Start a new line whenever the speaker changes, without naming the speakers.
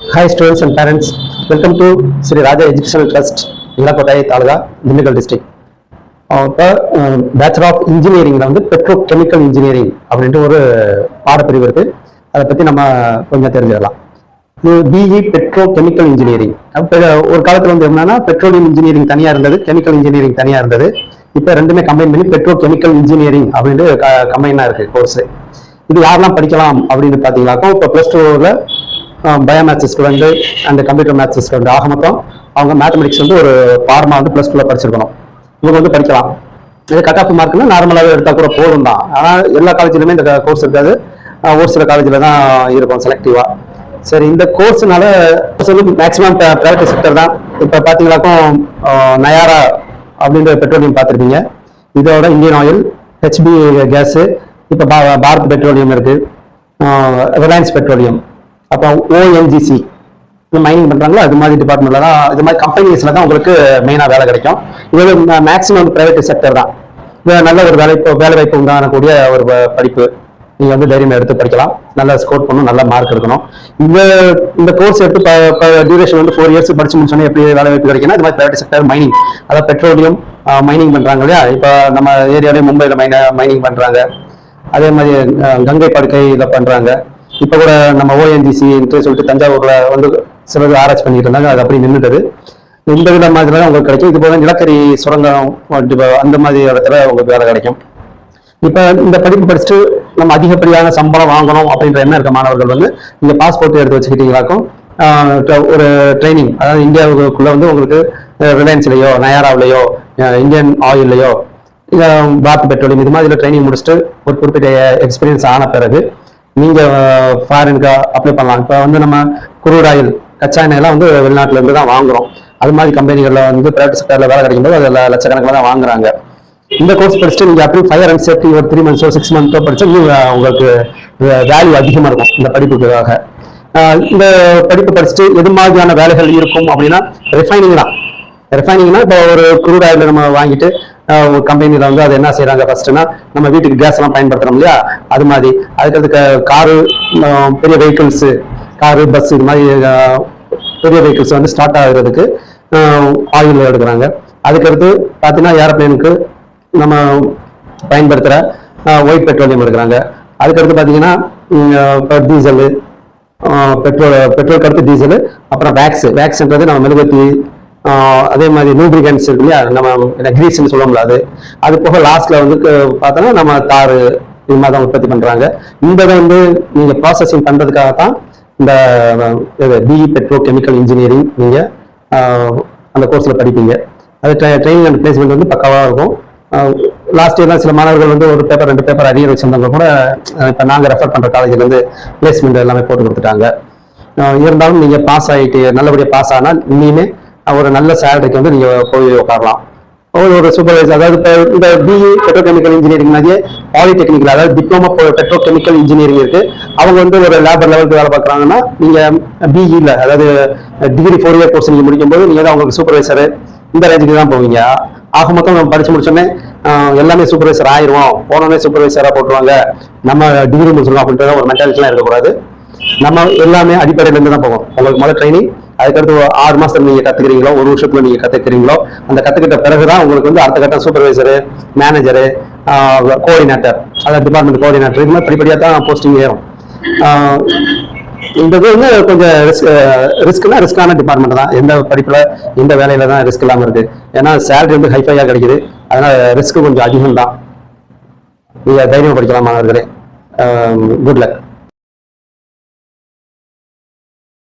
Hi students and parents, welcome to Sri Raja Educational Trust, Ilakotai, Talaga, Dindigul district. இப்போ bachelor of இன்ஜினியரிங்கில் வந்து petrochemical engineering அப்படின்ட்டு ஒரு பாடப்பிரிவு இருக்குது. அதை பற்றி நம்ம கொஞ்சம் தெரிஞ்சுக்கலாம். இது பிஇ பெட்ரோகெமிக்கல் இன்ஜினியரிங். ஒரு காலத்தில் வந்து என்னன்னா பெட்ரோலியம் இன்ஜினியரிங் தனியாக இருந்தது, கெமிக்கல் இன்ஜினியரிங் தனியாக இருந்தது. இப்போ ரெண்டுமே கம்பைன் பண்ணி பெட்ரோகெமிக்கல் இன்ஜினியரிங் அப்படின்ட்டு கம்பைனாக இருக்குது கோர்ஸு. இது யாரெல்லாம் படிக்கலாம் அப்படின்னு பார்த்தீங்கன்னாக்கா இப்போ +2ல் biomaths student and computer maths student ஆக மொத்தம் அவங்க மேத்தமெட்டிக்ஸ் வந்து ஒரு பாடமாக வந்து +2ல படிச்சிருக்கணும். இவங்க வந்து படிக்கலாம். இது கட் ஆஃப் மார்க்னா நார்மலாகவே எடுத்தால் கூட போதும் தான். ஆனால் எல்லா காலேஜ்லையுமே இந்த கோர்ஸ் இருக்காது, ஒரு சில காலேஜில் தான் இருக்கும் செலக்டிவாக. சரி, இந்த கோர்ஸ்னால வந்து மேக்ஸிமம் ப்ரைவேட் செக்டர் தான். இப்போ பார்த்தீங்கன்னாக்கும் நயாரா அப்படின்ற பெட்ரோலியம் பார்த்துருப்பீங்க. இதோட இந்தியன் ஆயில், ஹெச்பி கேஸு, இப்போ பாரத் பெட்ரோலியம் இருக்குது, ரிலையன்ஸ் பெட்ரோலியம், அப்போ ஓஎன்ஜிசி மைனிங் பண்ணுறாங்களோ அது மாதிரி டிபார்ட்மெண்ட்ல தான், இது மாதிரி கம்பெனிஸ்ல தான் உங்களுக்கு மெயினாக வேலை கிடைக்கும். இது மேக்ஸிமம் ப்ரைவேட் செக்டர் தான். இது நல்ல ஒரு வேலை வாய்ப்பு உண்டாகக்கூடிய ஒரு படிப்பு. நீங்கள் வந்து தைரியமாக எடுத்து படிக்கலாம், நல்லா ஸ்கோர் பண்ணணும், நல்ல மார்க் இருக்கணும். இந்த கோர்ஸ் எடுத்து டியூரேஷன் வந்து 4 இயர்ஸ் படிச்சு முடிச்சோன்னே எப்படி வேலை வாய்ப்பு கிடைக்குன்னா இது மாதிரி ப்ரைவேட் செக்டர் மைனிங், அதாவது பெட்ரோலியம் மைனிங் பண்ணுறாங்க இல்லையா. இப்போ நம்ம ஏரியாவிலே மும்பையில் மைனிங் பண்ணுறாங்க, அதே மாதிரி கங்கை படுக்கை இதை பண்ணுறாங்க. இப்போ கூட நம்ம ஓஎன்ஜிசின்னு சொல்லிட்டு தஞ்சாவூர்ல வந்து சிலது ஆராய்ச்சி பண்ணிட்டு இருந்தாங்க, அது அப்படி நின்றுட்டது. இந்த வித மாதிரி தான் உங்களுக்கு கிடைக்கும். இது போல நிலக்கரி சுரங்கம் அந்த மாதிரி இடத்துல உங்களுக்கு வேலை கிடைக்கும். இப்போ இந்த படிப்பு படிச்சுட்டு நம்ம அதிகப்படியான சம்பளம் வாங்கணும் அப்படின்ற எண்ணம் இருக்க மாணவர்கள் வந்து இந்த பாஸ்போர்ட் எடுத்து வச்சுக்கிட்டீங்களாக்கும் ஒரு ட்ரைனிங், அதாவது இந்தியாவுக்குள்ள வந்து உங்களுக்கு ரிலையன்ஸ்லையோ, நயாராவிலையோ, இந்தியன் ஆயில்லையோ, பாரத் பெட்ரோலியம் இது மாதிரி ட்ரைனிங் முடிச்சுட்டு ஒரு குறிப்பிட்ட எக்ஸ்பீரியன்ஸ் ஆன பிறகு நீங்க ஃபாரினுக்கு அப்ளை பண்ணலாம். இப்போ வந்து நம்ம குரூட் ஆயில், கச்சா எண்ணெய்லாம் வந்து வெளிநாட்டுல இருந்து தான் வாங்குறோம். அது மாதிரி கம்பெனிகளில் வந்து பிரைவேட் செக்டர்ல வேலை கிடைக்கும்போது அதில் லட்சக்கணக்கில் தான் வாங்குறாங்க. இந்த கோர்ஸ் படிச்சுட்டு நீங்க அப்படி ஃபயர் அண்ட் சேஃப்டி ஒரு 3 months 6 months படிச்சா உங்களுக்கு வேல்யூ அதிகமாக இருக்கும் இந்த படிப்புக்காக. இந்த படிப்பு படிச்சுட்டு எது மாதிரியான வேலைகள் இருக்கும் அப்படின்னா ரிஃபைனிங் தான். ரிஃபைனிங்னா இப்போ ஒரு குரூட் ஆயில் நம்ம வாங்கிட்டு ஒரு கம்பெனியில் வந்து அது என்ன செய்யறாங்க ஃபர்ஸ்ட்னா நம்ம வீட்டுக்கு கேஸ் எல்லாம் பயன்படுத்துறோம் இல்லையா, அது மாதிரி. அதுக்கு காரு, பெரிய வெஹிக்கிள்ஸ், காரு, பஸ் இது மாதிரி பெரிய வெஹிக்கிள்ஸ் வந்து ஸ்டார்ட் ஆகுறதுக்கு ஆயில் எடுக்கிறாங்க. அதுக்கடுத்து பார்த்தீங்கன்னா ஏரோப்ளேனுக்கு நம்ம பயன்படுத்துகிற ஒயிட் பெட்ரோலியம் எடுக்கிறாங்க. அதுக்கடுத்து பார்த்தீங்கன்னா டீசலு, பெட்ரோலுக்கு அடுத்து டீசலு, அப்புறம் வேக்ஸ்ன்றது நம்ம மெழுகுவர்த்தி, அதே மாதிரி லூப்ரிகன்ஸ் இருக்கு இல்லையா, நம்ம கிரீஸ்ன்னு சொல்லுவோம்ல, அது போக லாஸ்ட்ல வந்து பார்த்தோன்னா நம்ம தாரு இது மாதிரி தான் உற்பத்தி பண்றாங்க. இந்த வந்து நீங்க ப்ராசஸிங் பண்றதுக்காக தான் இந்த பிஇ பெட்ரோகெமிக்கல் இன்ஜினியரிங் நீங்க அந்த கோர்ஸ்ல படிப்பீங்க. அது ட்ரைனிங் அண்ட் பிளேஸ்மெண்ட் வந்து பக்காவா இருக்கும். லாஸ்ட் இயர்லாம் சில மாணவர்கள் வந்து ஒரு பேப்பர் 2 பேப்பர் அரியர் வச்சிருந்தவங்க கூட இப்போ நாங்கள் ரெஃபர் பண்ற காலேஜ்ல இருந்து பிளேஸ்மெண்ட் எல்லாமே போட்டு கொடுத்துட்டாங்க. இருந்தாலும் நீங்க பாஸ் ஆகிட்டு நல்லபடியாக பாஸ் ஆனால் இனிமே ஒரு நல்ல சேலரிக்கு வந்து நீங்க போய் உட்காரலாம். ஒரு சூப்பர்வைசர், அதாவது இப்போ இந்த பிஇ பெட்ரோகெமிக்கல் இன்ஜினியரிங் மாதிரியே பாலிடெக்னிக்கல், அதாவது டிப்ளமோ பெட்ரோகெமிக்கல் இன்ஜினியரிங் இருக்கு. அவங்க வந்து ஒரு லேபர் லெவலுக்கு வேலை பார்க்குறாங்கன்னா நீங்க பிஇல, அதாவது டிகிரி 4 year கோர்ஸ் நீங்க முடிக்கும் போது நீங்க தான் உங்களுக்கு சூப்பர்வைசர் இந்த ரேஞ்சுக்கு தான் போவீங்க. ஆக மொத்தம் நம்ம படிச்சு முடிச்சோன்னே எல்லாமே சூப்பர்வைசர் ஆயிடுவோம், போனோடனே சூப்பர்வைசரா போட்டுருவாங்க, நம்ம டிகிரி முடிச்சிடலாம் அப்படின்ற ஒரு மென்டாலிட்டிலாம் இருக்கக்கூடாது. நம்ம எல்லாமே அடிப்படையிலேருந்து தான் போவோம். உங்களுக்கு முதல் ட்ரைனிங், அதுக்கடுத்து 6 மாசத்துல நீங்க கத்துக்கிறீங்களோ, 1 வருஷத்துல நீங்க கத்துக்கிறீங்களோ, அந்த கத்துக்கிட்ட பிறகுதான் உங்களுக்கு வந்து அடுத்த கட்டம் சூப்பர்வைசரு, மேனேஜரு, கோஆர்டினேட்டர், அதாவது டிபார்ட்மெண்ட் கோஆர்டினேட்டர், இது மாதிரி படிப்படியாக தான் போஸ்டிங் ஏறும். இந்த இது வந்து கொஞ்சம் ரிஸ்கான டிபார்ட்மெண்ட் தான். எந்த படிப்புல எந்த வேலையில தான் ரிஸ்க் இல்லாம இருக்கு. ஏன்னா சேலரி வந்து ஹைஃபையா கிடைக்குது, அதனால ரிஸ்க் கொஞ்சம் அதிகம் தான். நீங்க தைரியமா படிக்கலாம் மாணவர்களே. Good luck.